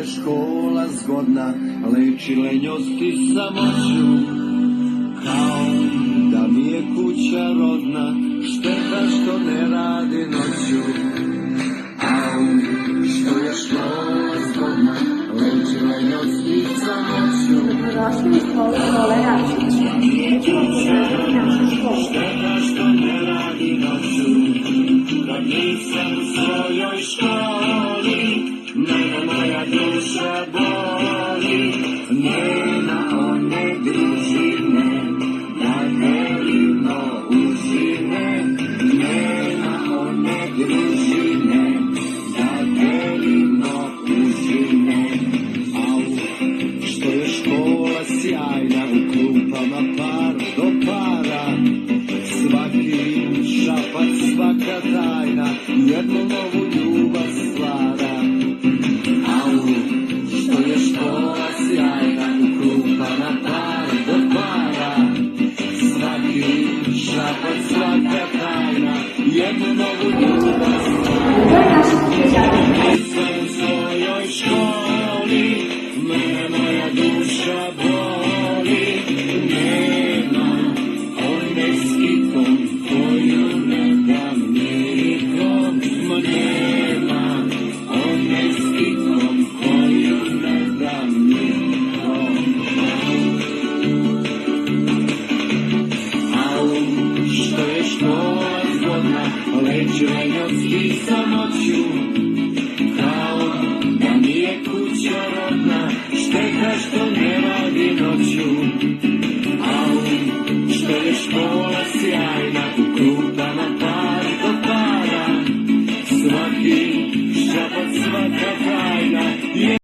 je škola zgodna, leči lenjost i samoću. Kao da mi je kuća rodna, šteta što ne radi noću. Au, što je škola zgodna, leči lenjost i samoću. Dobrodošli u školu Škole Račić. Nećemo pogledati našu školu. Šteta što ne radi noću, kad nisam u svojoj školi, mene moja duša boli. Nema one družine, da delimo užine. Nema one družine, da delimo užine. Au, što je škola sjajna, u klupama par do para. Svaki šapac, svaka tajna, jednu novu ljubav stvara. Au, što je škola sjajna, u klupama par do para. Svaki šapac, svaka tajna, jednu novu ljubav stvara. To je naša kuća. Nisam u svojoj školi, mene moja duša boli. Nema one s kitom koju ne dam nikom. Ma nema one s kitom koju ne dam nikom. Au, što je škola zgodna, leči lenjost i samoću. Kao da mi je kuća rodna, šteta što ne radi noću. Au, što je škola sjajna, u klupama par do para. Svaki šapac, svaka tajna.